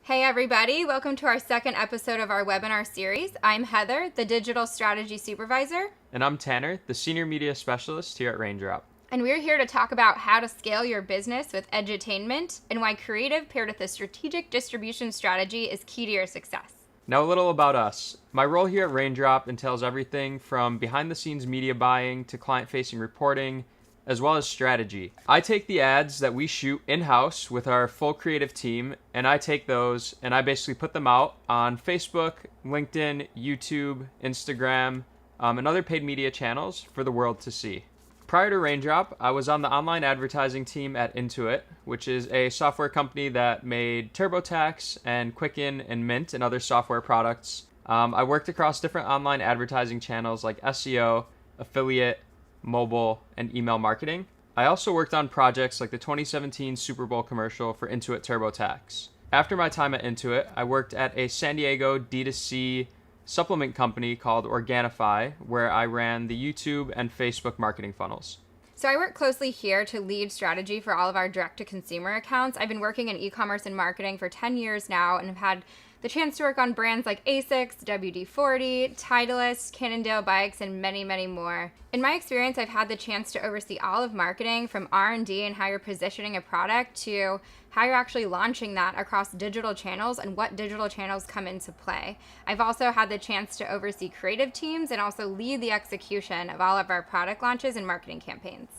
Hey everybody, welcome to our second episode of our webinar series. I'm Heather, the Digital Strategy Supervisor. And I'm Tanner, the Senior Media Specialist here at Raindrop. And we're here to talk about how to scale your business with edutainment and why creative paired with a strategic distribution strategy is key to your success. Now a little about us. My role here at Raindrop entails everything from behind-the-scenes media buying to client-facing reporting, as well as strategy. I take the ads that we shoot in-house with our full creative team, and I take those and I basically put them out on Facebook, LinkedIn, YouTube, Instagram, and other paid media channels for the world to see. Prior to Raindrop, I was on the online advertising team at Intuit, which is a software company that made TurboTax and Quicken and Mint and other software products. I worked across different online advertising channels like SEO, affiliate, mobile, and email marketing. I also worked on projects like the 2017 Super Bowl commercial for Intuit TurboTax. After my time at Intuit, I worked at a San Diego D2C supplement company called Organifi, where I ran the YouTube and Facebook marketing funnels. So I work closely here to lead strategy for all of our direct-to-consumer accounts. I've been working in e-commerce and marketing for 10 years now and have had the chance to work on brands like ASICS, WD-40, Titleist, Cannondale Bikes, and many, many more. In my experience, I've had the chance to oversee all of marketing from R&D and how you're positioning a product to how you're actually launching that across digital channels and what digital channels come into play. I've also had the chance to oversee creative teams and also lead the execution of all of our product launches and marketing campaigns.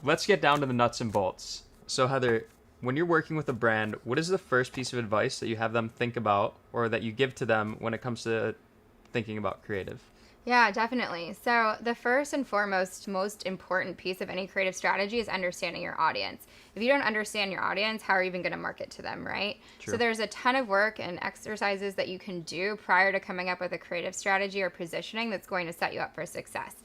Let's get down to the nuts and bolts. So Heather, when you're working with a brand, what is the first piece of advice that you have them think about or that you give to them when it comes to thinking about creative? Yeah, definitely. So the first and foremost, most important piece of any creative strategy is understanding your audience. If you don't understand your audience, how are you even going to market to them, right? True. So there's a ton of work and exercises that you can do prior to coming up with a creative strategy or positioning that's going to set you up for success.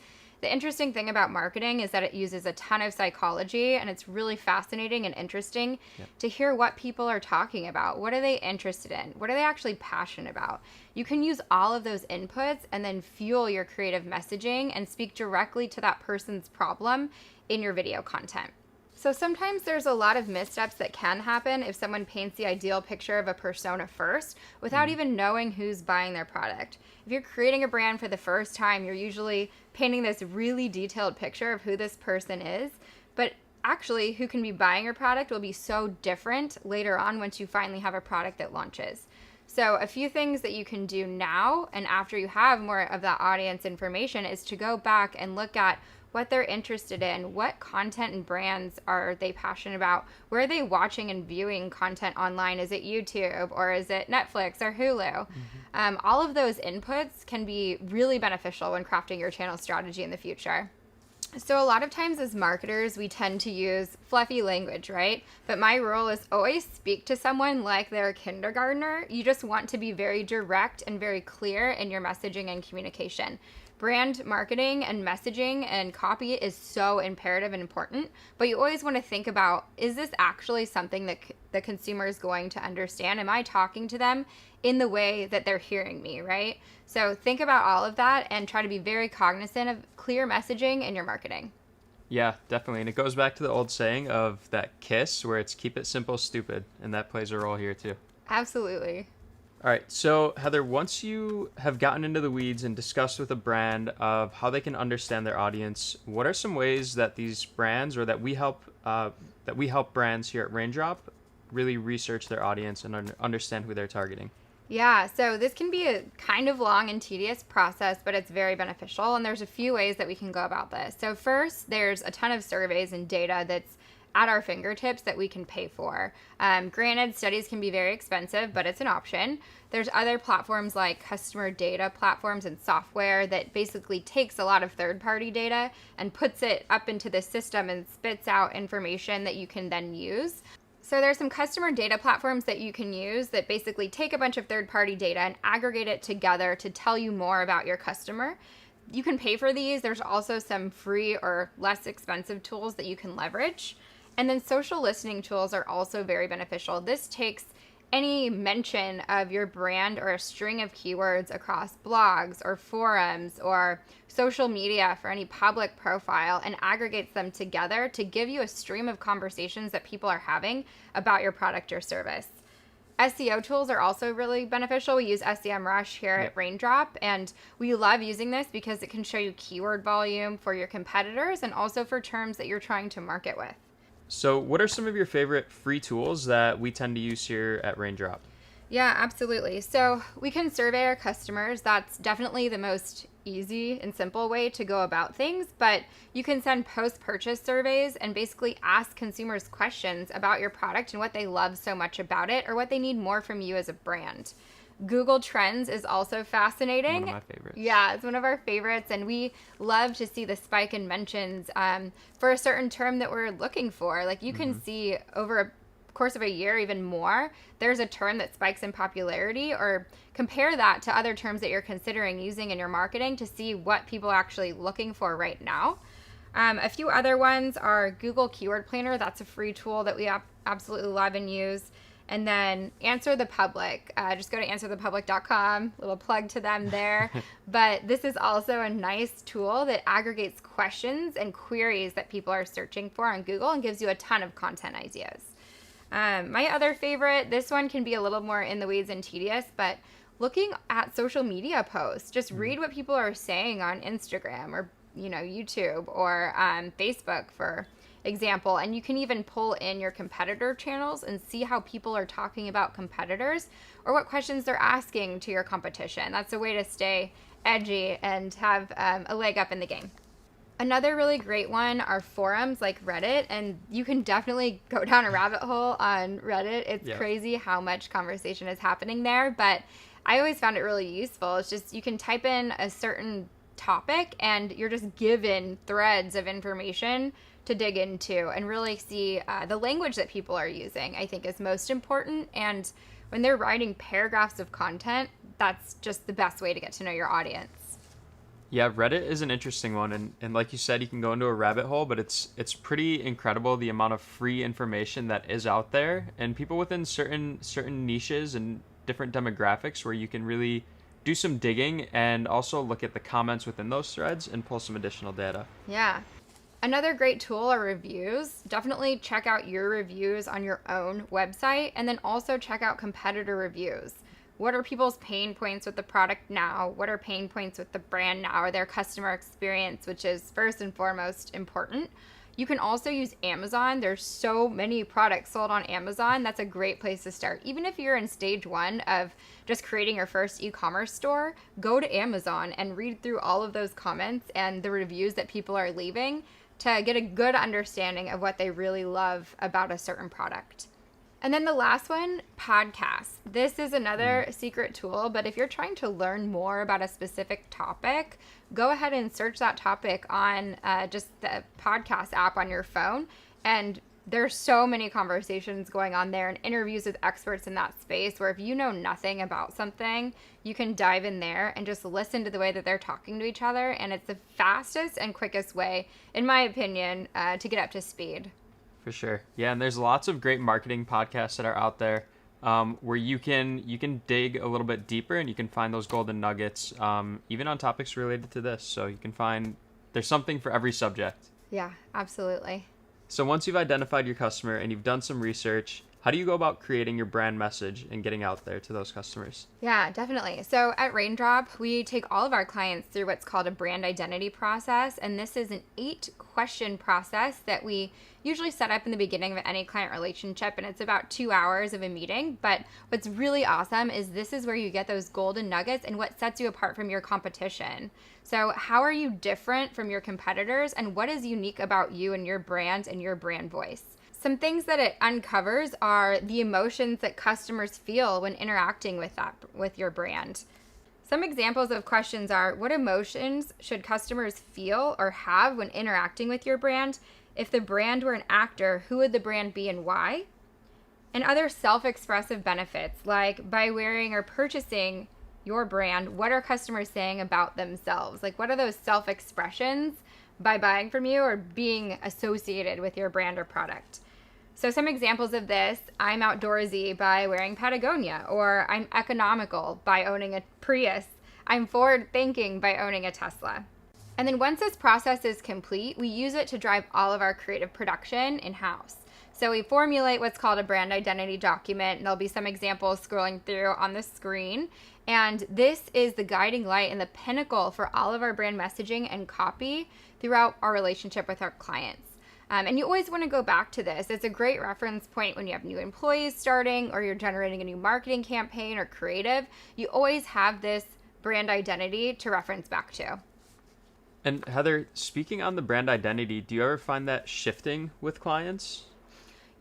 The interesting thing about marketing is that it uses a ton of psychology, and it's really fascinating and interesting to hear what people are talking about. What are they interested in? What are they actually passionate about? You can use all of those inputs and then fuel your creative messaging and speak directly to that person's problem in your video content. So sometimes there's a lot of missteps that can happen if someone paints the ideal picture of a persona first without even knowing who's buying their product. If you're creating a brand for the first time, you're usually painting this really detailed picture of who this person is, but actually who can be buying your product will be so different later on once you finally have a product that launches. So a few things that you can do now and after you have more of that audience information is to go back and look at what they're interested in, what content and brands are they passionate about, where are they watching and viewing content online? Is it YouTube or is it Netflix or Hulu? All of those inputs can be really beneficial when crafting your channel strategy in the future. So a lot of times as marketers, we tend to use fluffy language, right? But my role is always speak to someone like they're a kindergartner. You just want to be very direct and very clear in your messaging and communication. Brand marketing and messaging and copy is so imperative and important, but you always want to think about, is this actually something that the consumer is going to understand? Am I talking to them in the way that they're hearing me, right? So think about all of that and try to be very cognizant of clear messaging in your marketing. Yeah, definitely. And it goes back to the old saying of that KISS where it's keep it simple, stupid. And that plays a role here too. Absolutely. All right. So Heather, once you have gotten into the weeds and discussed with a brand of how they can understand their audience, what are some ways that these brands or that we help brands here at Raindrop really research their audience and understand who they're targeting? Yeah, so this can be a kind of long and tedious process, but it's very beneficial, and there's a few ways that we can go about this. So first, there's a ton of surveys and data that's at our fingertips that we can pay for. Granted, studies can be very expensive, but it's an option. There's other platforms like customer data platforms and software that basically takes a lot of third-party data and puts it up into the system and spits out information that you can then use. So there's some customer data platforms that you can use that basically take a bunch of third-party data and aggregate it together to tell you more about your customer. You can pay for these. There's also some free or less expensive tools that you can leverage. And then social listening tools are also very beneficial. This takes any mention of your brand or a string of keywords across blogs or forums or social media for any public profile and aggregates them together to give you a stream of conversations that people are having about your product or service. SEO tools are also really beneficial. We use SEMrush here at Raindrop, and we love using this because it can show you keyword volume for your competitors and also for terms that you're trying to market with. So what are some of your favorite free tools that we tend to use here at Raindrop? Yeah, absolutely. So we can survey our customers. That's definitely the most easy and simple way to go about things, but you can send post-purchase surveys and basically ask consumers questions about your product and what they love so much about it or what they need more from you as a brand. Google Trends is also fascinating. One of my favorites. Yeah, it's one of our favorites, and we love to see the spike in mentions for a certain term that we're looking for. Like you can see over a course of a year, even more, there's a term that spikes in popularity, or compare that to other terms that you're considering using in your marketing to see what people are actually looking for right now. A few other ones are Google Keyword Planner. That's a free tool that we absolutely love and use. And then Answer the Public. Just go to answerthepublic.com. Little plug to them there. But this is also a nice tool that aggregates questions and queries that people are searching for on Google and gives you a ton of content ideas. My other favorite, this one can be a little more in the weeds and tedious, but looking at social media posts, just read what people are saying on Instagram or, YouTube or Facebook, for example. And you can even pull in your competitor channels and see how people are talking about competitors or what questions they're asking to your competition. That's a way to stay edgy and have a leg up in the game. Another really great one are forums like Reddit, and you can definitely go down a rabbit hole on Reddit. It's crazy how much conversation is happening there, but I always found it really useful. It's just you can type in a certain topic and you're just given threads of information to dig into and really see the language that people are using, I think is most important. And when they're writing paragraphs of content, that's just the best way to get to know your audience. Yeah, Reddit is an interesting one, and like you said, you can go into a rabbit hole, but it's pretty incredible the amount of free information that is out there, and people within certain niches and different demographics where you can really do some digging and also look at the comments within those threads and pull some additional data. Yeah. Another great tool are reviews. Definitely check out your reviews on your own website, and then also check out competitor reviews. What are people's pain points with the product now? What are pain points with the brand now, or their customer experience, which is first and foremost important. You can also use Amazon. There's so many products sold on Amazon. That's a great place to start. Even if you're in stage one of just creating your first e-commerce store, go to Amazon and read through all of those comments and the reviews that people are leaving to get a good understanding of what they really love about a certain product. And then the last one, podcasts. This is another secret tool, but if you're trying to learn more about a specific topic, go ahead and search that topic on just the podcast app on your phone. And there's so many conversations going on there and interviews with experts in that space where if you know nothing about something, you can dive in there and just listen to the way that they're talking to each other. And it's the fastest and quickest way, in my opinion, to get up to speed. For sure. Yeah, and there's lots of great marketing podcasts that are out there where you can dig a little bit deeper and you can find those golden nuggets, even on topics related to this. So you can find there's something for every subject. Yeah, absolutely. So once you've identified your customer and you've done some research, how do you go about creating your brand message and getting out there to those customers? Yeah, definitely. So at Raindrop, we take all of our clients through what's called a brand identity process. And this is an 8-question process that we usually set up in the beginning of any client relationship. And it's about 2 hours of a meeting. But what's really awesome is this is where you get those golden nuggets and what sets you apart from your competition. So how are you different from your competitors and what is unique about you and your brand and your brand voice? Some things that it uncovers are the emotions that customers feel when interacting with your brand. Some examples of questions are, what emotions should customers feel or have when interacting with your brand? If the brand were an actor, who would the brand be and why? And other self-expressive benefits, like by wearing or purchasing your brand, what are customers saying about themselves? Like, what are those self-expressions by buying from you or being associated with your brand or product? So some examples of this, I'm outdoorsy by wearing Patagonia, or I'm economical by owning a Prius. I'm forward thinking by owning a Tesla. And then once this process is complete, we use it to drive all of our creative production in-house. So we formulate what's called a brand identity document, and there'll be some examples scrolling through on the screen. And this is the guiding light and the pinnacle for all of our brand messaging and copy throughout our relationship with our clients. And you always want to go back to this. It's a great reference point when you have new employees starting or you're generating a new marketing campaign or creative. You always have this brand identity to reference back to. And Heather, speaking on the brand identity, do you ever find that shifting with clients?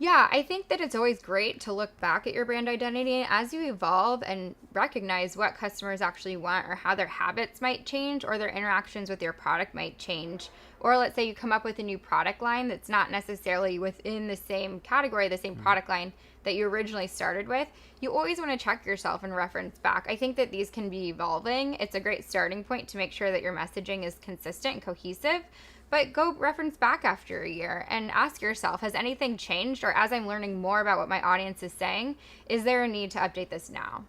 Yeah, I think that it's always great to look back at your brand identity as you evolve and recognize what customers actually want or how their habits might change or their interactions with your product might change. Or let's say you come up with a new product line that's not necessarily within the same category, the same product line that you originally started with. You always want to check yourself and reference back. I think that these can be evolving. It's a great starting point to make sure that your messaging is consistent and cohesive. But go reference back after a year and ask yourself, has anything changed? Or as I'm learning more about what my audience is saying, is there a need to update this now?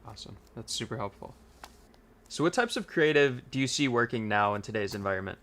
Awesome. That's super helpful. So what types of creative do you see working now in today's environment?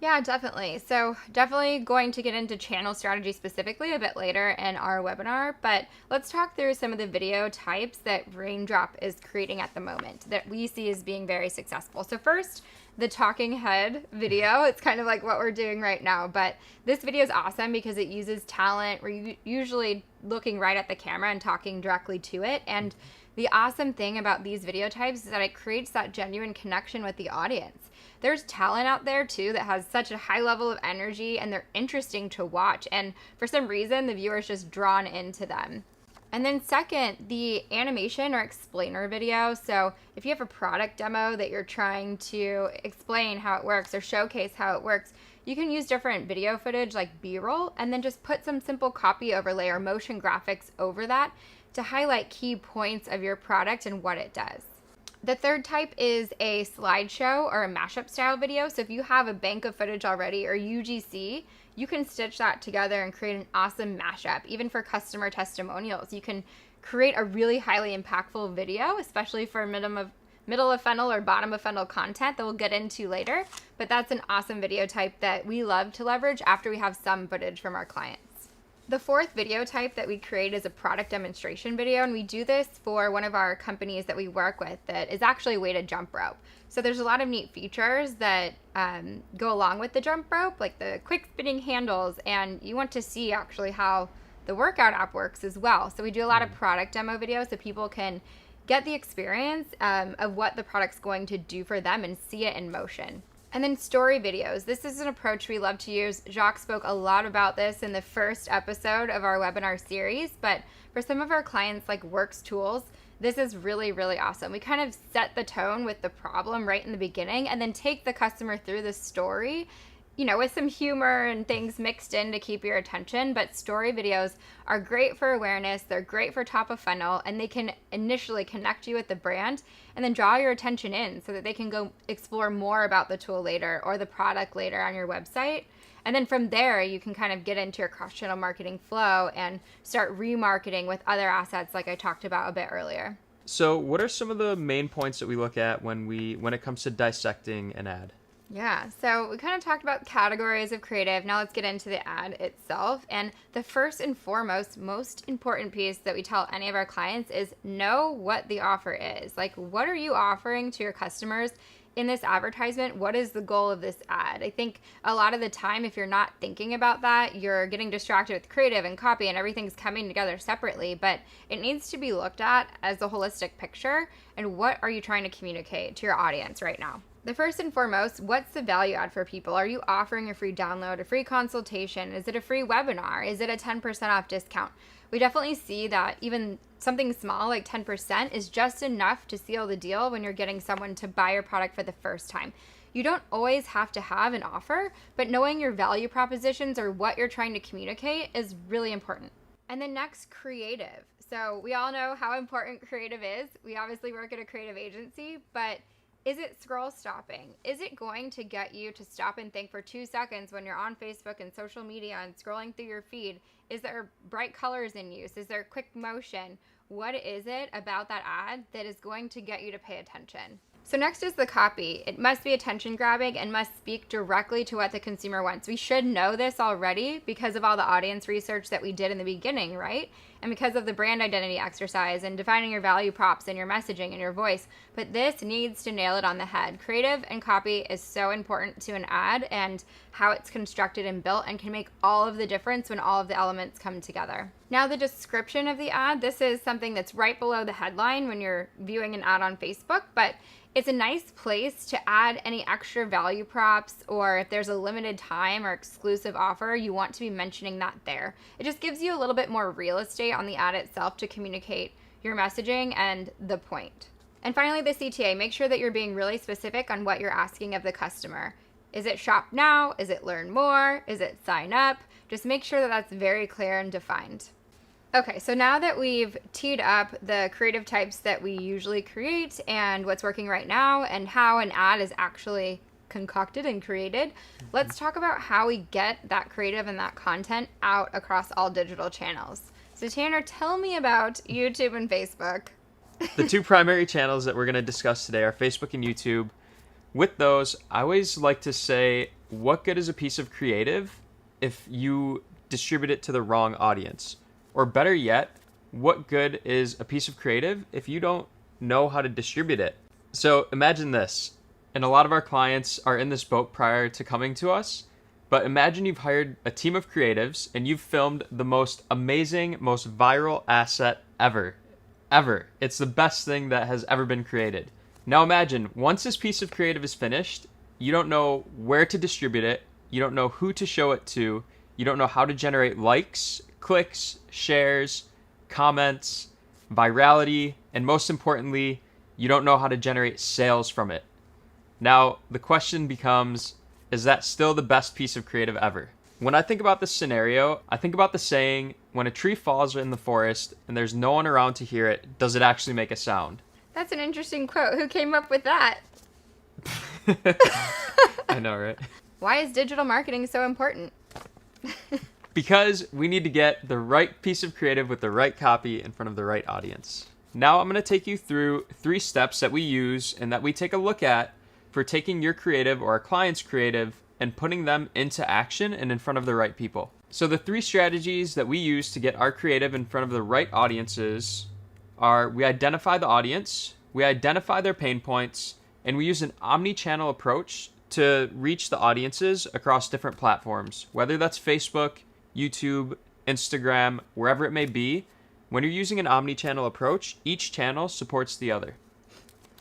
Yeah, definitely. So definitely going to get into channel strategy specifically a bit later in our webinar, but let's talk through some of the video types that Raindrop is creating at the moment that we see as being very successful. So first, the talking head video. It's kind of like what we're doing right now, but this video is awesome because it uses talent. We're usually looking right at the camera and talking directly to it. And the awesome thing about these video types is that it creates that genuine connection with the audience. There's talent out there too that has such a high level of energy and they're interesting to watch. And for some reason, the viewer's just drawn into them. And then second, the animation or explainer video. So if you have a product demo that you're trying to explain how it works or showcase how it works, you can use different video footage like B-roll and then just put some simple copy overlay or motion graphics over that to highlight key points of your product and what it does. The third type is a slideshow or a mashup style video. So if you have a bank of footage already or UGC, you can stitch that together and create an awesome mashup. Even for customer testimonials, you can create a really highly impactful video, especially for middle of funnel or bottom of funnel content that we'll get into later. But that's an awesome video type that we love to leverage after we have some footage from our clients. The fourth video type that we create is a product demonstration video, and we do this for one of our companies that we work with that is actually a weighted jump rope. So there's a lot of neat features that go along with the jump rope, like the quick spinning handles, and you want to see actually how the workout app works as well. So we do a lot of product demo videos so people can get the experience of what the product's going to do for them and see it in motion. And then story videos. This is an approach we love to use. Jacques spoke a lot about this in the first episode of our webinar series, but for some of our clients like Works Tools, this is really, really awesome. We kind of set the tone with the problem right in the beginning and then take the customer through the story, you know, with some humor and things mixed in to keep your attention. But story videos are great for awareness. They're great for top of funnel, and they can initially connect you with the brand and then draw your attention in so that they can go explore more about the tool later or the product later on your website. And then from there, you can kind of get into your cross-channel marketing flow and start remarketing with other assets like I talked about a bit earlier. So what are some of the main points that we look at when it comes to dissecting an ad? Yeah, so we kind of talked about categories of creative. Now let's get into the ad itself. And the first and foremost, most important piece that we tell any of our clients is know what the offer is. Like, what are you offering to your customers in this advertisement? What is the goal of this ad? I think a lot of the time, if you're not thinking about that, you're getting distracted with creative and copy and everything's coming together separately, but it needs to be looked at as a holistic picture. And what are you trying to communicate to your audience right now? The first and foremost, what's the value add for people? Are you offering a free download, a free consultation? Is it a free webinar? Is it a 10% off discount? We definitely see that even something small like 10% is just enough to seal the deal when you're getting someone to buy your product for the first time. You don't always have to have an offer, but knowing your value propositions or what you're trying to communicate is really important. And then next, creative. So we all know how important creative is. We obviously work at a creative agency, but is it scroll stopping? Is it going to get you to stop and think for 2 seconds when you're on Facebook and social media and scrolling through your feed? Is there bright colors in use? Is there quick motion? What is it about that ad that is going to get you to pay attention? So next is the copy. It must be attention grabbing and must speak directly to what the consumer wants. We should know this already because of all the audience research that we did in the beginning, right? And because of the brand identity exercise and defining your value props and your messaging and your voice. But this needs to nail it on the head. Creative and copy is so important to an ad and how it's constructed and built, and can make all of the difference when all of the elements come together. Now the description of the ad, this is something that's right below the headline when you're viewing an ad on Facebook, but it's a nice place to add any extra value props, or if there's a limited time or exclusive offer, you want to be mentioning that there. It just gives you a little bit more real estate on the ad itself to communicate your messaging and the point. And finally, the CTA. Make sure that you're being really specific on what you're asking of the customer. Is it shop now? Is it learn more? Is it sign up? Just make sure that that's very clear and defined. Okay, so now that we've teed up the creative types that we usually create and what's working right now and how an ad is actually concocted and created, let's talk about how we get that creative and that content out across all digital channels. So Tanner, tell me about YouTube and Facebook. The two primary channels that we're going to discuss today are Facebook and YouTube. With those, I always like to say, what good is a piece of creative if you distribute it to the wrong audience? Or better yet, what good is a piece of creative if you don't know how to distribute it? So imagine this, and a lot of our clients are in this boat prior to coming to us, but imagine you've hired a team of creatives and you've filmed the most amazing, most viral asset ever. It's the best thing that has ever been created. Now imagine, once this piece of creative is finished, you don't know where to distribute it, you don't know who to show it to, you don't know how to generate likes, clicks, shares, comments, virality, and most importantly, you don't know how to generate sales from it. Now, the question becomes, is that still the best piece of creative ever? When I think about this scenario, I think about the saying, when a tree falls in the forest and there's no one around to hear it, does it actually make a sound? That's an interesting quote. Who came up with that? I know, right? Why is digital marketing so important? Because we need to get the right piece of creative with the right copy in front of the right audience. Now I'm going to take you through 3 steps that we use and that we take a look at for taking your creative or our client's creative and putting them into action and in front of the right people. So the 3 strategies that we use to get our creative in front of the right audiences are: we identify the audience, we identify their pain points, and we use an omni-channel approach to reach the audiences across different platforms, whether that's Facebook, YouTube, Instagram, wherever it may be. When you're using an omni-channel approach, each channel supports the other.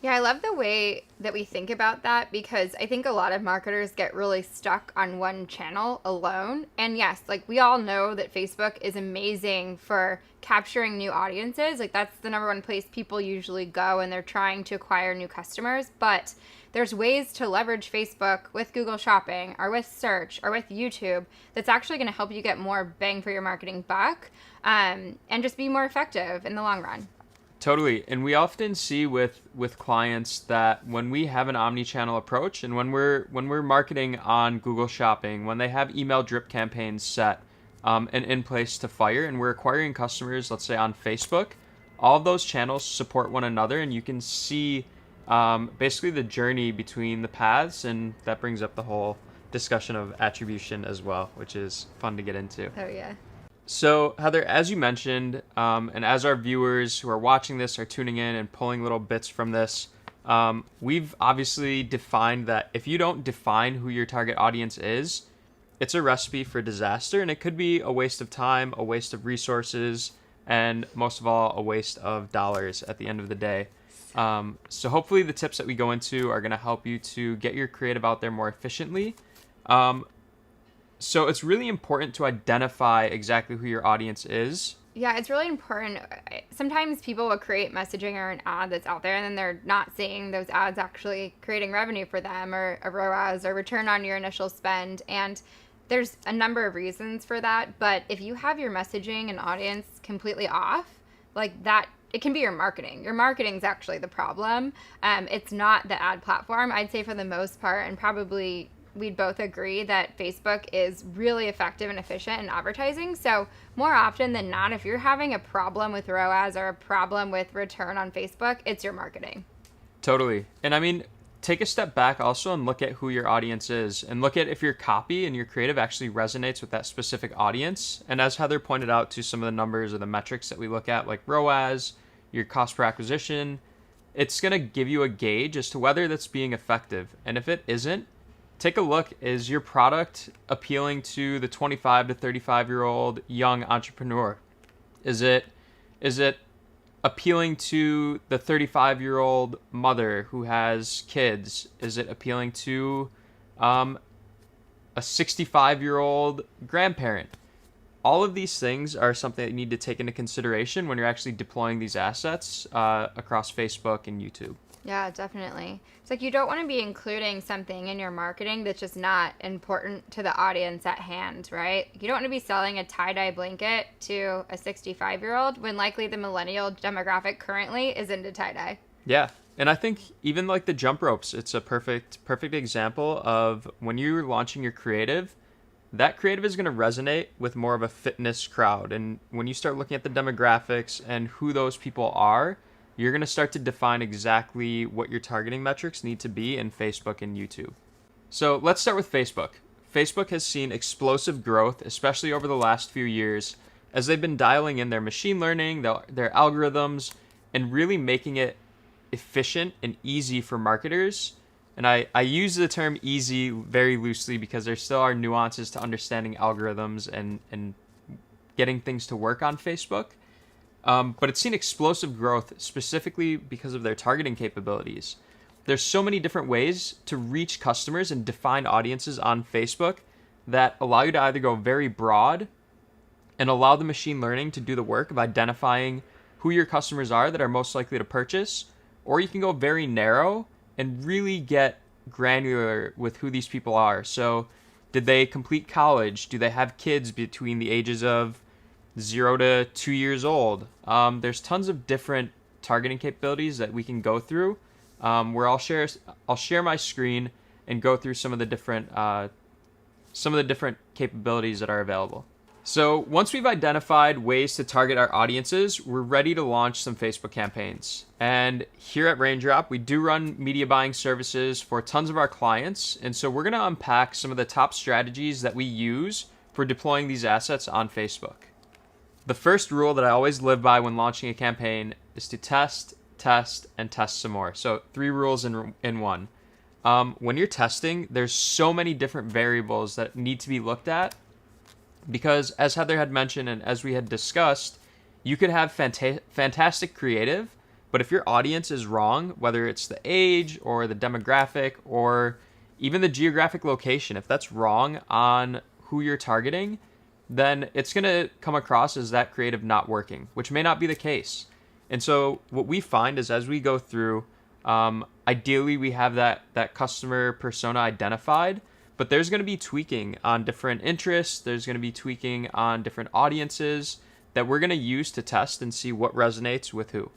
Yeah, I love the way that we think about that, because I think a lot of marketers get really stuck on one channel alone. And yes, like we all know that Facebook is amazing for capturing new audiences. Like that's the number one place people usually go when they're trying to acquire new customers. But there's ways to leverage Facebook with Google Shopping or with search or with YouTube that's actually going to help you get more bang for your marketing buck, and just be more effective in the long run. Totally. And we often see with clients that when we have an omni-channel approach and when we're marketing on Google Shopping, when they have email drip campaigns set and in place to fire, and we're acquiring customers, let's say on Facebook, all of those channels support one another, and you can see basically the journey between the paths, and that brings up the whole discussion of attribution as well, which is fun to get into. Oh, yeah. So, Heather, as you mentioned, and as our viewers who are watching this are tuning in and pulling little bits from this, we've obviously defined that if you don't define who your target audience is, it's a recipe for disaster, and it could be a waste of time, a waste of resources, and most of all, a waste of dollars at the end of the day. So hopefully the tips that we go into are going to help you to get your creative out there more efficiently. So it's really important to identify exactly who your audience is. Yeah, it's really important. Sometimes people will create messaging or an ad that's out there, and then they're not seeing those ads actually creating revenue for them, or a ROAS, or return on your initial spend. And there's a number of reasons for that. But if you have your messaging and audience completely off, like that, it can be your marketing. Your marketing's actually the problem. It's not the ad platform. I'd say for the most part, and probably we'd both agree that Facebook is really effective and efficient in advertising. So more often than not, if you're having a problem with ROAS or a problem with return on Facebook, it's your marketing. Totally. And I mean, take a step back also and look at who your audience is and look at if your copy and your creative actually resonates with that specific audience. And as Heather pointed out to some of the numbers or the metrics that we look at, like ROAS, your cost per acquisition, it's going to give you a gauge as to whether that's being effective. And if it isn't, take a look. Is your product appealing to the 25 to 35-year-old young entrepreneur? Is it appealing to the 35-year-old mother who has kids? Is it appealing to a 65-year-old grandparent? All of these things are something that you need to take into consideration when you're actually deploying these assets across Facebook and YouTube. Yeah, definitely. It's like you don't want to be including something in your marketing that's just not important to the audience at hand, right? You don't want to be selling a tie-dye blanket to a 65-year-old when likely the millennial demographic currently is into tie-dye. Yeah. And I think even like the jump ropes, it's a perfect example of when you're launching your creative, that creative is going to resonate with more of a fitness crowd. And when you start looking at the demographics and who those people are, you're going to start to define exactly what your targeting metrics need to be in Facebook and YouTube. So let's start with Facebook. Facebook has seen explosive growth, especially over the last few years, as they've been dialing in their machine learning, their algorithms, and really making it efficient and easy for marketers. And I use the term easy very loosely because there still are nuances to understanding algorithms and getting things to work on Facebook. But it's seen explosive growth specifically because of their targeting capabilities. There's so many different ways to reach customers and define audiences on Facebook that allow you to either go very broad and allow the machine learning to do the work of identifying who your customers are that are most likely to purchase, or you can go very narrow and really get granular with who these people are. So did they complete college? Do they have kids between the ages of 0 to 2 years old? There's tons of different targeting capabilities that we can go through, where I'll share my screen and go through some of the different capabilities that are available. So once we've identified ways to target our audiences, we're ready to launch some Facebook campaigns. And here at Raindrop, we do run media buying services for tons of our clients. And so we're going to unpack some of the top strategies that we use for deploying these assets on Facebook. The first rule that I always live by when launching a campaign is to test, and test some more. So 3 rules in one. When you're testing, there's so many different variables that need to be looked at because, as Heather had mentioned and as we had discussed, you could have fantastic creative, but if your audience is wrong, whether it's the age or the demographic or even the geographic location, if that's wrong on who you're targeting, then it's going to come across as that creative not working, which may not be the case. And so what we find is as we go through, ideally we have that customer persona identified, but there's going to be tweaking on different interests. There's going to be tweaking on different audiences that we're going to use to test and see what resonates with who.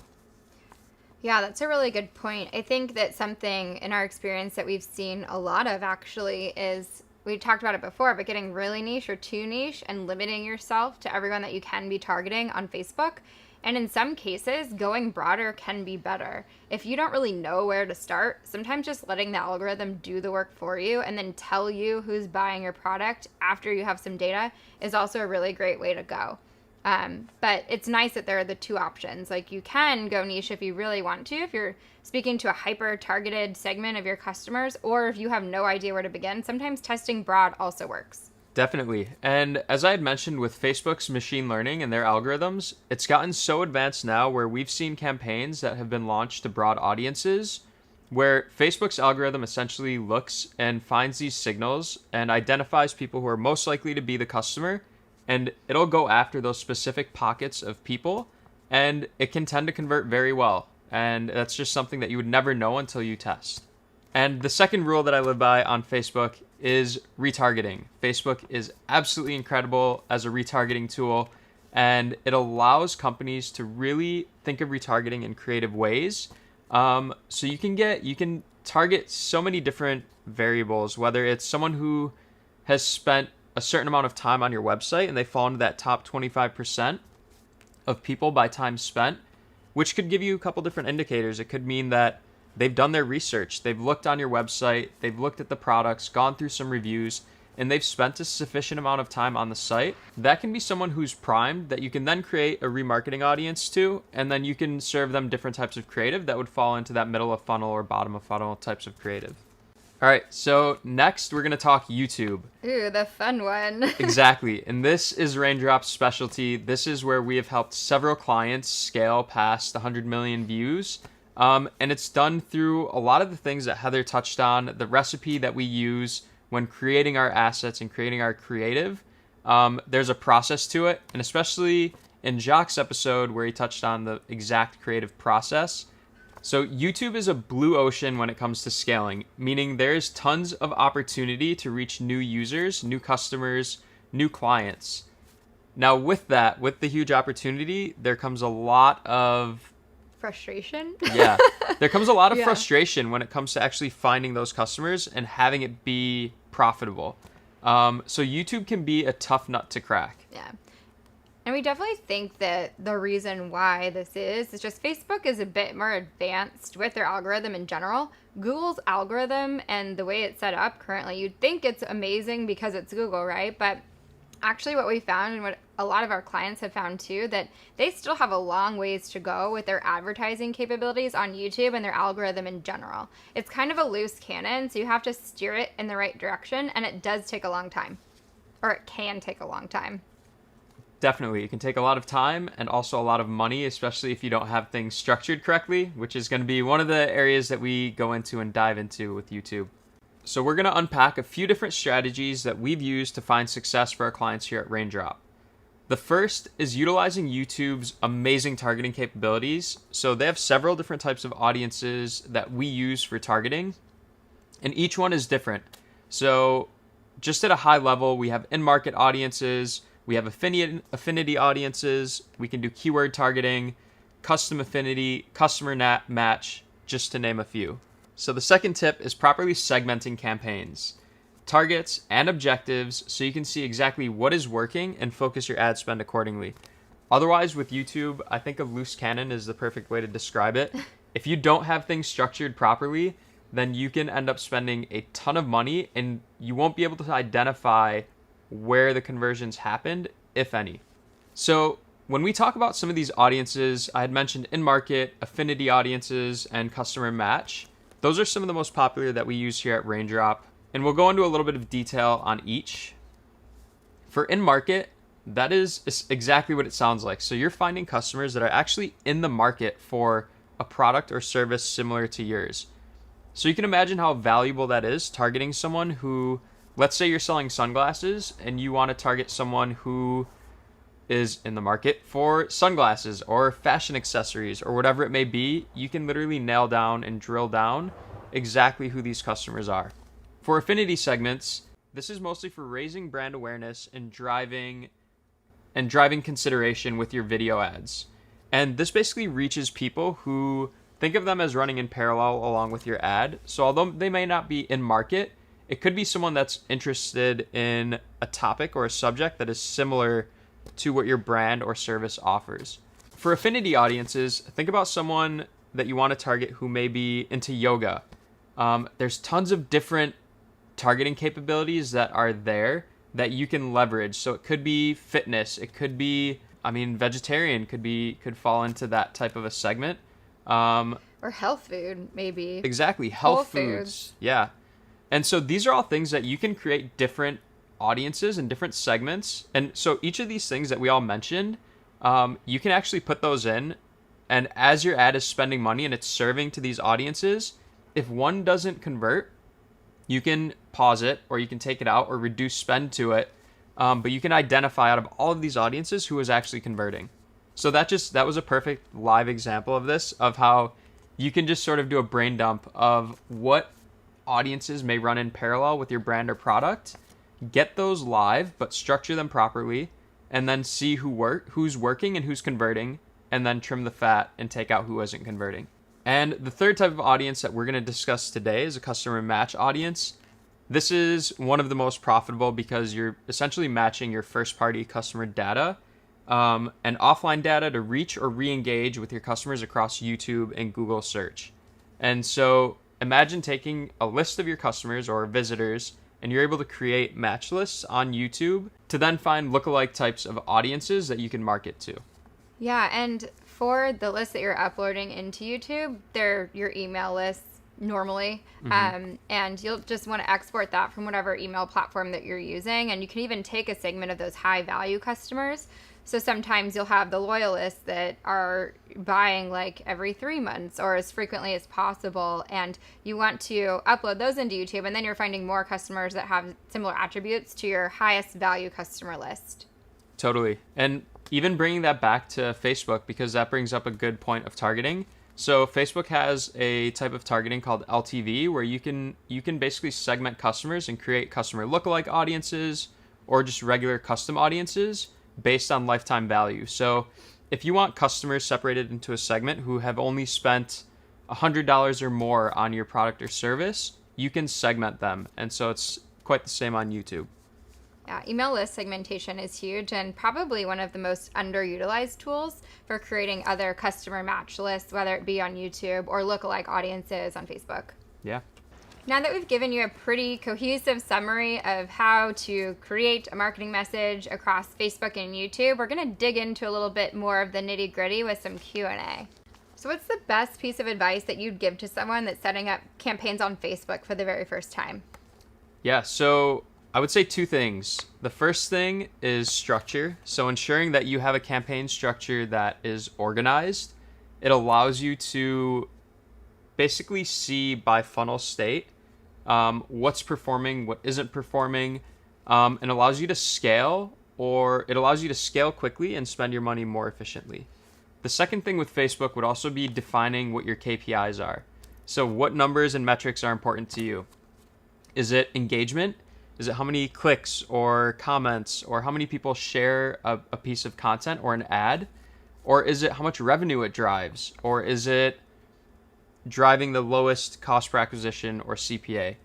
Yeah, that's a really good point. I think that something in our experience that we've seen a lot of actually is, we talked about it before, but getting really niche or too niche and limiting yourself to everyone that you can be targeting on Facebook. And in some cases, going broader can be better. If you don't really know where to start, sometimes just letting the algorithm do the work for you and then tell you who's buying your product after you have some data is also a really great way to go. But it's nice that there are the 2 options. Like you can go niche if you really want to, if you're speaking to a hyper-targeted segment of your customers, or if you have no idea where to begin, sometimes testing broad also works. Definitely. And as I had mentioned with Facebook's machine learning and their algorithms, it's gotten so advanced now where we've seen campaigns that have been launched to broad audiences where Facebook's algorithm essentially looks and finds these signals and identifies people who are most likely to be the customer, and it'll go after those specific pockets of people, and it can tend to convert very well. And that's just something that you would never know until you test. And the second rule that I live by on Facebook is retargeting. Facebook is absolutely incredible as a retargeting tool, and it allows companies to really think of retargeting in creative ways. So you can target so many different variables, whether it's someone who has spent a certain amount of time on your website and they fall into that top 25% of people by time spent, which could give you a couple different indicators. It could mean that they've done their research. They've looked on your website, they've looked at the products, gone through some reviews, and they've spent a sufficient amount of time on the site. That can be someone who's primed that you can then create a remarketing audience to, and then you can serve them different types of creative that would fall into that middle of funnel or bottom of funnel types of creative. All right, so next we're going to talk YouTube. Ooh, the fun one. Exactly, and this is Raindrop's specialty. This is where we have helped several clients scale past 100 million views. And it's done through a lot of the things that Heather touched on, the recipe that we use when creating our assets and creating our creative. There's a process to it, and especially in Jacques' episode where he touched on the exact creative process. So YouTube is a blue ocean when it comes to scaling, meaning there's tons of opportunity to reach new users, new customers, new clients. Now with that, with the huge opportunity, there comes a lot of frustration. Yeah, there comes a lot of frustration when it comes to actually finding those customers and having it be profitable. So YouTube can be a tough nut to crack. Yeah. And we definitely think that the reason why this is just Facebook is a bit more advanced with their algorithm in general. Google's algorithm and the way it's set up currently, you'd think it's amazing because it's Google, right? But actually what we found, and what a lot of our clients have found too, that they still have a long ways to go with their advertising capabilities on YouTube and their algorithm in general. It's kind of a loose cannon, so you have to steer it in the right direction, and it does take a long time. Or it can take a long time. Definitely. It can take a lot of time and also a lot of money, especially if you don't have things structured correctly, which is going to be one of the areas that we go into and dive into with YouTube. So we're going to unpack a few different strategies that we've used to find success for our clients here at Raindrop. The first is utilizing YouTube's amazing targeting capabilities. So they have several different types of audiences that we use for targeting, and each one is different. So just at a high level, we have in-market audiences, we have affinity audiences, we can do keyword targeting, custom affinity, customer match, just to name a few. So the second tip is properly segmenting campaigns, targets, and objectives so you can see exactly what is working and focus your ad spend accordingly. Otherwise, with YouTube, I think a loose cannon is the perfect way to describe it. If you don't have things structured properly, then you can end up spending a ton of money and you won't be able to identify where the conversions happened, if any. So when we talk about some of these audiences, I had mentioned in-market, affinity audiences, and customer match. Those are some of the most popular that we use here at Raindrop, and we'll go into a little bit of detail on each. For in-market, that is exactly what it sounds like. So you're finding customers that are actually in the market for a product or service similar to yours. So you can imagine how valuable that is, targeting someone who, let's say you're selling sunglasses and you want to target someone who is in the market for sunglasses or fashion accessories or whatever it may be. You can literally nail down and drill down exactly who these customers are. For affinity segments, this is mostly for raising brand awareness and driving consideration with your video ads. And this basically reaches people who think of them as running in parallel along with your ad. So although they may not be in market, it could be someone that's interested in a topic or a subject that is similar to what your brand or service offers. For affinity audiences, think about someone that you want to target who may be into yoga. There's tons of different targeting capabilities that are there that you can leverage. So it could be fitness. It could be, vegetarian could fall into that type of a segment. Or health food, maybe. Exactly. Health foods. Yeah. And so these are all things that you can create different audiences and different segments. And so each of these things that we all mentioned, you can actually put those in. And as your ad is spending money and it's serving to these audiences, if one doesn't convert, you can pause it or you can take it out or reduce spend to it. But you can identify out of all of these audiences who is actually converting. So that was a perfect live example of this, of how you can just sort of do a brain dump of what audiences may run in parallel with your brand or product, get those live, but structure them properly, and then see who's working and who's converting, and then trim the fat and take out who isn't converting. And the third type of audience that we're going to discuss today is a customer match audience. This is one of the most profitable because you're essentially matching your first-party customer data and offline data to reach or re-engage with your customers across YouTube and Google search. And so imagine taking a list of your customers or visitors, and you're able to create match lists on YouTube to then find lookalike types of audiences that you can market to. Yeah, and for the list that you're uploading into YouTube, they're your email lists normally. And you'll just want to export that from whatever email platform that you're using. And you can even take a segment of those high value customers. So sometimes you'll have the loyalists that are buying like every 3 months or as frequently as possible. And you want to upload those into YouTube. And then you're finding more customers that have similar attributes to your highest value customer list. Totally. And even bringing that back to Facebook, because that brings up a good point of targeting. So Facebook has a type of targeting called LTV, where you can basically segment customers and create customer lookalike audiences or just regular custom audiences based on lifetime value. So if you want customers separated into a segment who have only spent $100 or more on your product or service, you can segment them. And so it's quite the same on YouTube. Yeah, email list segmentation is huge and probably one of the most underutilized tools for creating other customer match lists, whether it be on YouTube or lookalike audiences on Facebook. Yeah. Now that we've given you a pretty cohesive summary of how to create a marketing message across Facebook and YouTube, we're going to dig into a little bit more of the nitty-gritty with some Q&A. So what's the best piece of advice that you'd give to someone that's setting up campaigns on Facebook for the very first time? Yeah, so I would say 2 things. The first thing is structure. So ensuring that you have a campaign structure that is organized. It allows you to basically see by funnel state what's performing, what isn't performing, and allows you to scale, or it allows you to scale quickly and spend your money more efficiently. The second thing with Facebook would also be defining what your KPIs are. So what numbers and metrics are important to you? Is it engagement? Is it how many clicks or comments or how many people share a piece of content or an ad? Or is it how much revenue it drives? Or is it driving the lowest cost per acquisition or CPA?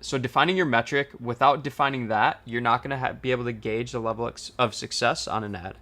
So defining your metric, without defining that, you're not going to be able to gauge the level of success on an ad.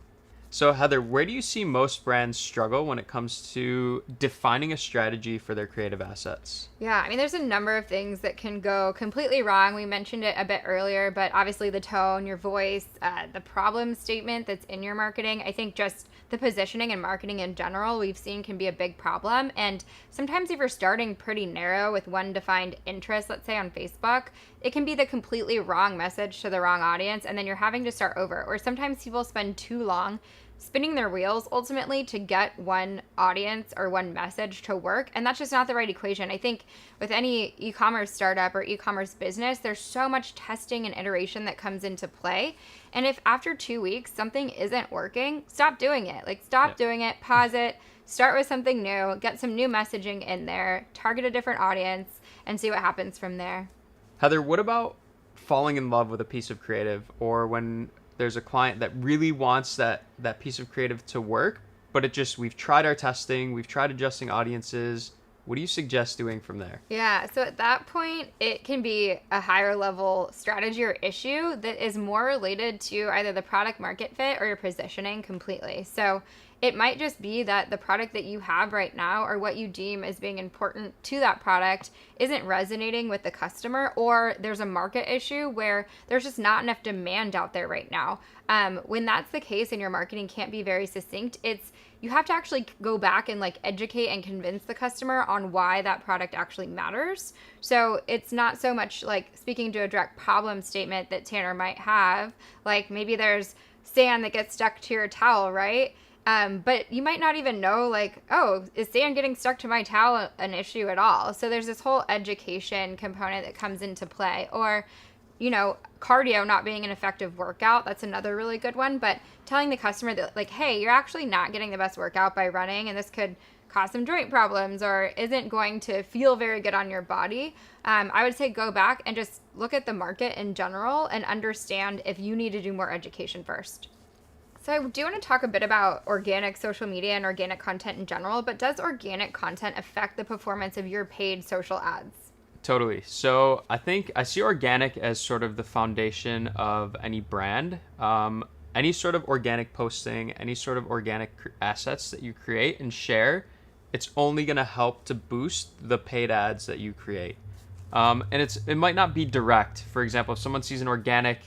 So Heather, where do you see most brands struggle when it comes to defining a strategy for their creative assets? Yeah, I mean, there's a number of things that can go completely wrong. We mentioned it a bit earlier, but obviously the tone, your voice, the problem statement that's in your marketing, I think just the positioning and marketing in general, we've seen can be a big problem. And sometimes if you're starting pretty narrow with one defined interest, let's say on Facebook, it can be the completely wrong message to the wrong audience, and then you're having to start over. Or sometimes people spend too long spinning their wheels ultimately to get one audience or one message to work. And that's just not the right equation. I think with any e-commerce startup or e-commerce business, there's so much testing and iteration that comes into play. And if after 2 weeks something isn't working, stop doing it. Like stop doing it, pause it, start with something new, get some new messaging in there, target a different audience, and see what happens from there. Heather, what about falling in love with a piece of creative, or when there's a client that really wants that piece of creative to work, but we've tried our testing, we've tried adjusting audiences. What do you suggest doing from there? Yeah, so at that point, it can be a higher level strategy or issue that is more related to either the product market fit or your positioning completely. So it might just be that the product that you have right now or what you deem as being important to that product isn't resonating with the customer, or there's a market issue where there's just not enough demand out there right now. When that's the case and your marketing can't be very succinct, you have to actually go back and educate and convince the customer on why that product actually matters. So it's not so much like speaking to a direct problem statement that Tanner might have, like maybe there's sand that gets stuck to your towel, right? But you might not even know, is sand getting stuck to my towel an issue at all? So there's this whole education component that comes into play. Or, cardio not being an effective workout, that's another really good one. But telling the customer that, hey, you're actually not getting the best workout by running, and this could cause some joint problems or isn't going to feel very good on your body. I would say go back and just look at the market in general and understand if you need to do more education first. So I do want to talk a bit about organic social media and organic content in general, but does organic content affect the performance of your paid social ads? Totally. So I think I see organic as sort of the foundation of any brand. Any sort of organic posting, any sort of organic assets that you create and share it's only going to help to boost the paid ads that you create. And it might not be direct. For example, if someone sees an organic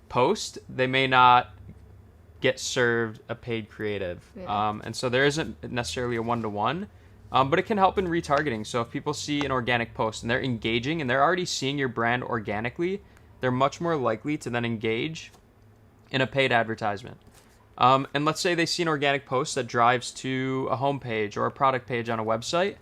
post, they may not get served a paid creative. Yeah. And so there isn't necessarily a one-to-one, but it can help in retargeting. So if people see an organic post and they're engaging and they're already seeing your brand organically, they're much more likely to then engage in a paid advertisement. And let's say they see an organic post that drives to a homepage or a product page on a website.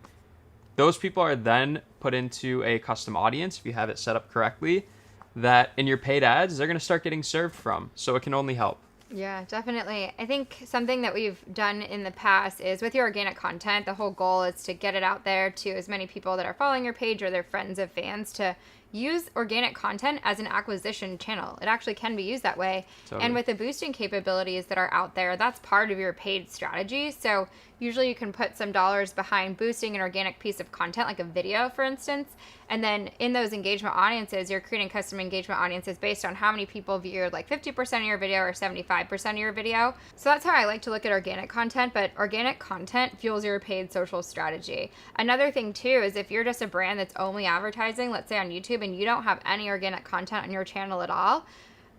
Those people are then put into a custom audience, if you have it set up correctly, that in your paid ads, they're going to start getting served from. So it can only help. Yeah, definitely. I think something that we've done in the past is with your organic content, the whole goal is to get it out there to as many people that are following your page or their friends of fans to use organic content as an acquisition channel. It actually can be used that way. Totally. And with the boosting capabilities that are out there, that's part of your paid strategy. So usually you can put some dollars behind boosting an organic piece of content, like a video, for instance. And then in those engagement audiences, you're creating custom engagement audiences based on how many people viewed like 50% of your video or 75% of your video. So that's how I like to look at organic content, but organic content fuels your paid social strategy. Another thing too is if you're just a brand that's only advertising, let's say on YouTube, and you don't have any organic content on your channel at all,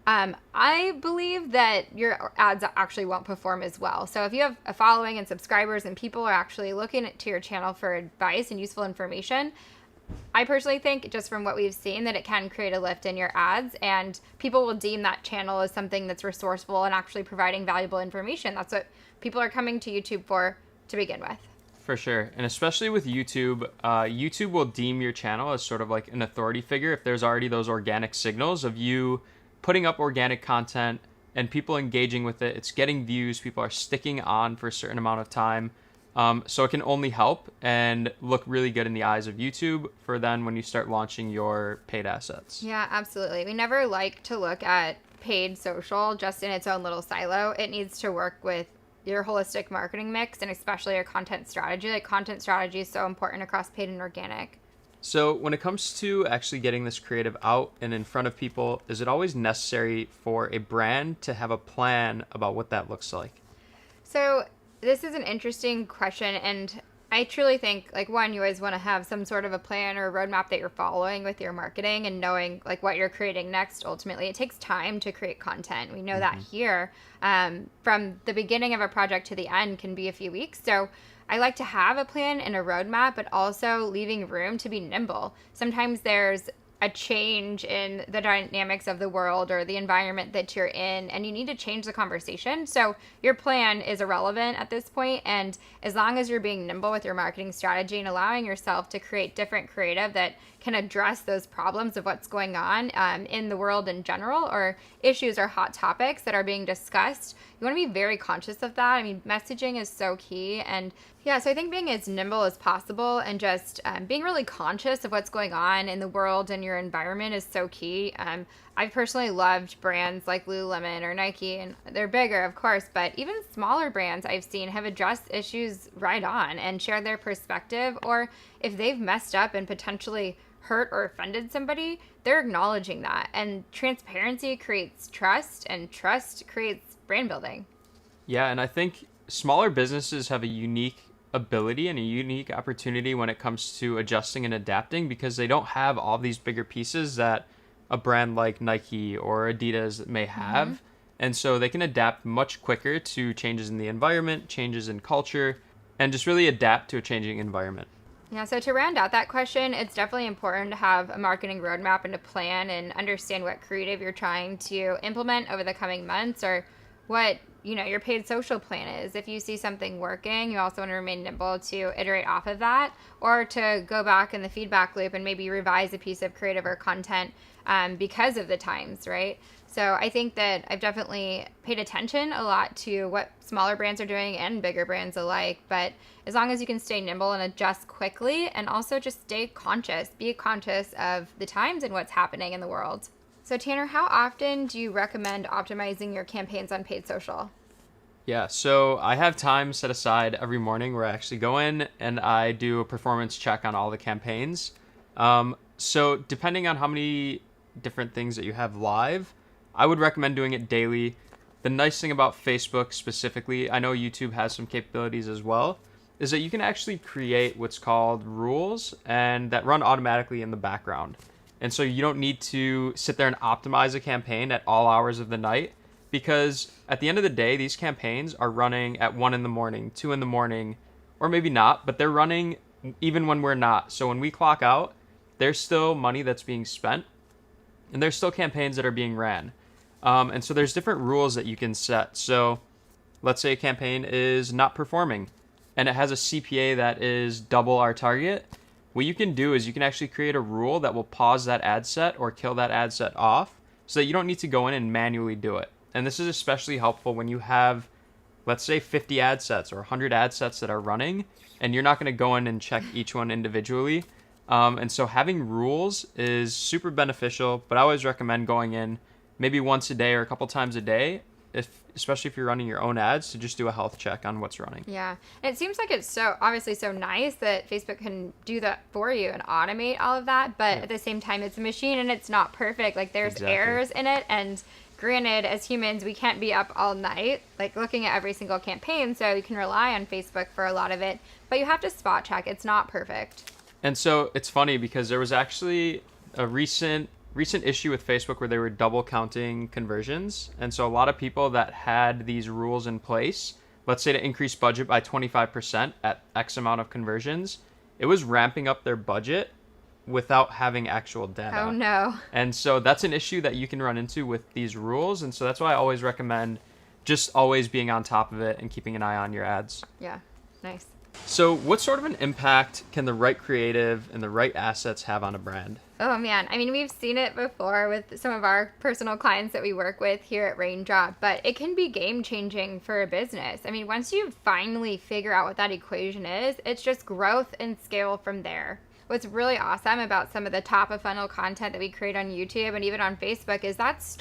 I believe that your ads actually won't perform as well. So if you have a following and subscribers and people are actually looking to your channel for advice and useful information, I personally think, just from what we've seen, that it can create a lift in your ads, and people will deem that channel as something that's resourceful and actually providing valuable information. That's what people are coming to YouTube for to begin with. For sure. And especially with YouTube, YouTube will deem your channel as sort of like an authority figure if there's already those organic signals of you putting up organic content and people engaging with it. It's getting views. People are sticking on for a certain amount of time. So it can only help and look really good in the eyes of YouTube for then when you start launching your paid assets. Yeah, absolutely. We never like to look at paid social just in its own little silo. It needs to work with your holistic marketing mix and especially your content strategy. Like, content strategy is so important across paid and organic. So when it comes to actually getting this creative out and in front of people, is it always necessary for a brand to have a plan about what that looks like? So this is an interesting question, and I truly think, like, one, you always want to have some sort of a plan or a roadmap that you're following with your marketing and knowing, like, what you're creating next. Ultimately, it takes time to create content. We know that here. From the beginning of a project to the end can be a few weeks. So I like to have a plan and a roadmap, but also leaving room to be nimble. Sometimes there's a change in the dynamics of the world or the environment that you're in, and you need to change the conversation. So your plan is irrelevant at this point, and as long as you're being nimble with your marketing strategy and allowing yourself to create different creative that can address those problems of what's going on in the world in general, or issues or hot topics that are being discussed, you want to be very conscious of that. I mean, messaging is so key. And yeah, so I think being as nimble as possible and just being really conscious of what's going on in the world and your environment is so key. I've personally loved brands like Lululemon or Nike, and they're bigger, of course, but even smaller brands I've seen have addressed issues right on and shared their perspective, or if they've messed up and potentially hurt or offended somebody, they're acknowledging that. And transparency creates trust, and trust creates brand building. Yeah, and I think smaller businesses have a unique ability and a unique opportunity when it comes to adjusting and adapting, because they don't have all these bigger pieces that a brand like Nike or Adidas may have. And so they can adapt much quicker to changes in the environment, changes in culture, and just really adapt to a changing environment. Yeah, so to round out that question, it's definitely important to have a marketing roadmap and a plan and understand what creative you're trying to implement over the coming months, or what, you know, your paid social plan is. If you see something working, you also want to remain nimble to iterate off of that, or to go back in the feedback loop and maybe revise a piece of creative or content because of the times, right? So I think that I've definitely paid attention a lot to what smaller brands are doing and bigger brands alike. But as long as you can stay nimble and adjust quickly, and also just stay conscious, be conscious of the times and what's happening in the world. So Tanner, how often do you recommend optimizing your campaigns on paid social? Yeah, so I have time set aside every morning where I actually go in and I do a performance check on all the campaigns. So depending on how many different things that you have live, I would recommend doing it daily. The nice thing about Facebook specifically, I know YouTube has some capabilities as well, is that you can actually create what's called rules and that run automatically in the background. And so you don't need to sit there and optimize a campaign at all hours of the night, because at the end of the day, these campaigns are running at 1 in the morning, 2 in the morning, or maybe not, but they're running even when we're not. So when we clock out, there's still money that's being spent, and there's still campaigns that are being ran. And so there's different rules that you can set. So let's say a campaign is not performing and it has a CPA that is double our target. What you can do is you can actually create a rule that will pause that ad set or kill that ad set off so that you don't need to go in and manually do it. And this is especially helpful when you have, let's say, 50 ad sets or 100 ad sets that are running, and you're not going to go in and check each one individually. And so having rules is super beneficial, but I always recommend going in maybe once a day or a couple times a day, especially if you're running your own ads, to just do a health check on what's running. Yeah. And it seems like it's so obviously so nice that Facebook can do that for you and automate all of that. But at the same time, it's a machine and it's not perfect. Like there's errors in it. And granted, as humans, we can't be up all night, like looking at every single campaign. So you can rely on Facebook for a lot of it. But you have to spot check. It's not perfect. And so it's funny because there was actually a recent issue with Facebook where they were double counting conversions. And so a lot of people that had these rules in place, let's say to increase budget by 25% at X amount of conversions, it was ramping up their budget without having actual data. Oh no. And so that's an issue that you can run into with these rules. And so that's why I always recommend just always being on top of it and keeping an eye on your ads. Yeah, nice. So what sort of an impact can the right creative and the right assets have on a brand? Oh man, I mean, we've seen it before with some of our personal clients that we work with here at Raindrop, but it can be game changing for a business. I mean, once you finally figure out what that equation is, it's just growth and scale from there. What's really awesome about some of the top of funnel content that we create on YouTube and even on Facebook is that's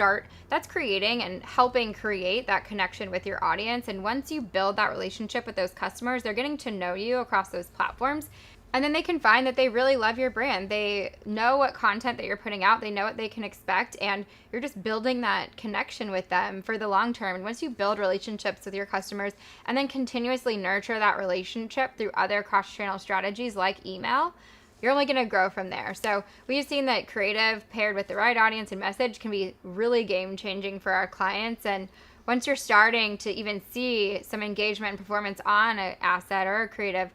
creating and helping create that connection with your audience. And once you build that relationship with those customers, they're getting to know you across those platforms. And then they can find that they really love your brand. They know what content that you're putting out. They know what they can expect. And you're just building that connection with them for the long term. And once you build relationships with your customers and then continuously nurture that relationship through other cross-channel strategies like email, you're only going to grow from there. So we've seen that creative paired with the right audience and message can be really game changing for our clients. And once you're starting to even see some engagement and performance on an asset or a creative,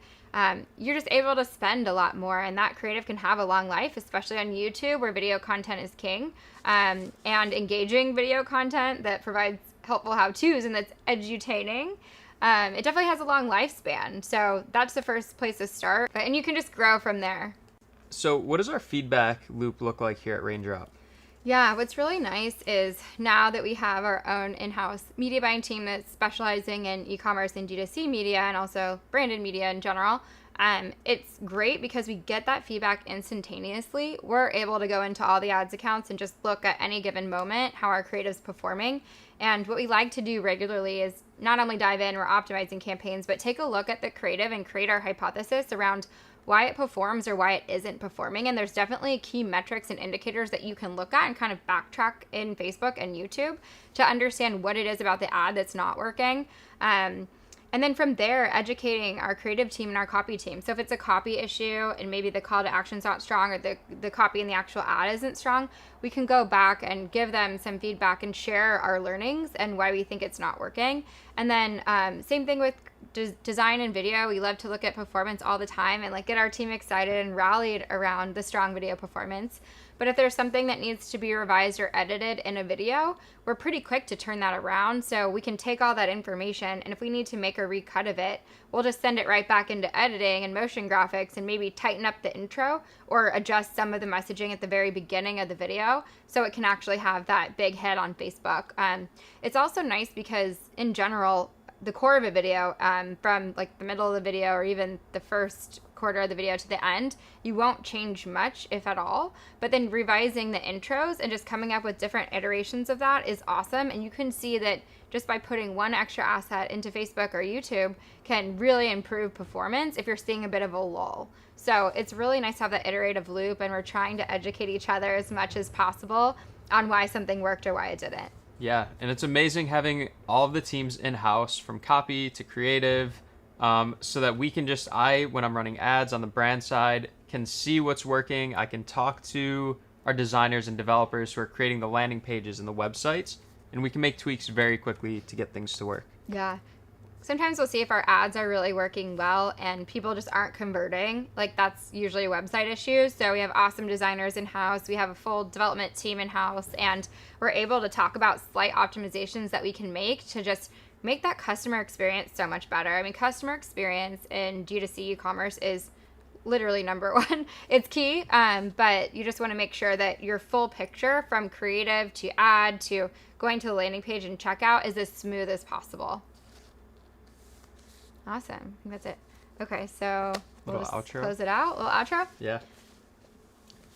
you're just able to spend a lot more, and that creative can have a long life, especially on YouTube where video content is king, and engaging video content that provides helpful how-tos and that's edutaining. It definitely has a long lifespan. So that's the first place to start, and you can just grow from there. So what does our feedback loop look like here at Raindrop? Yeah, what's really nice is now that we have our own in-house media buying team that's specializing in e-commerce and D2C media and also branded media in general, it's great because we get that feedback instantaneously. We're able to go into all the ads accounts and just look at any given moment how our creative's performing. And what we like to do regularly is not only dive in, we're optimizing campaigns, but take a look at the creative and create our hypothesis around why it performs or why it isn't performing. And there's definitely key metrics and indicators that you can look at and kind of backtrack in Facebook and YouTube to understand what it is about the ad that's not working. And then from there, educating our creative team and our copy team. So if it's a copy issue and maybe the call to action's not strong or the copy in the actual ad isn't strong, we can go back and give them some feedback and share our learnings and why we think it's not working. And then same thing with design and video. We love to look at performance all the time and get our team excited and rallied around the strong video performance. But if there's something that needs to be revised or edited in a video, we're pretty quick to turn that around. So we can take all that information, and if we need to make a recut of it, we'll just send it right back into editing and motion graphics and maybe tighten up the intro or adjust some of the messaging at the very beginning of the video so it can actually have that big hit on Facebook. It's also nice because in general, the core of a video, from the middle of the video or even the first quarter of the video to the end, you won't change much, if at all. But then revising the intros and just coming up with different iterations of that is awesome. And you can see that just by putting one extra asset into Facebook or YouTube can really improve performance if you're seeing a bit of a lull. So it's really nice to have that iterative loop, and we're trying to educate each other as much as possible on why something worked or why it didn't. Yeah, and it's amazing having all of the teams in-house, from copy to creative so that we can when I'm running ads on the brand side, can see what's working. I can talk to our designers and developers who are creating the landing pages and the websites, and we can make tweaks very quickly to get things to work. Yeah. Sometimes we'll see if our ads are really working well and people just aren't converting. Like, that's usually a website issue. So we have awesome designers in-house. We have a full development team in-house, and we're able to talk about slight optimizations that we can make to just make that customer experience so much better. I mean, customer experience in D2C e-commerce is literally number one. It's key, but you just want to make sure that your full picture from creative to ad to going to the landing page and checkout is as smooth as possible. Awesome. I think that's it. Okay, so we'll just outro. Close it out. Little outro? Yeah.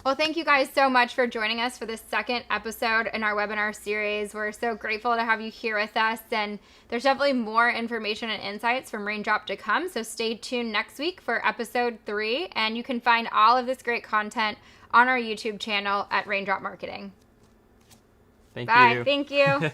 Well, thank you guys so much for joining us for this second episode in our webinar series. We're so grateful to have you here with us, and there's definitely more information and insights from Raindrop to come, so stay tuned next week for episode 3, and you can find all of this great content on our YouTube channel at Raindrop Marketing. Thank Bye. you. Thank you.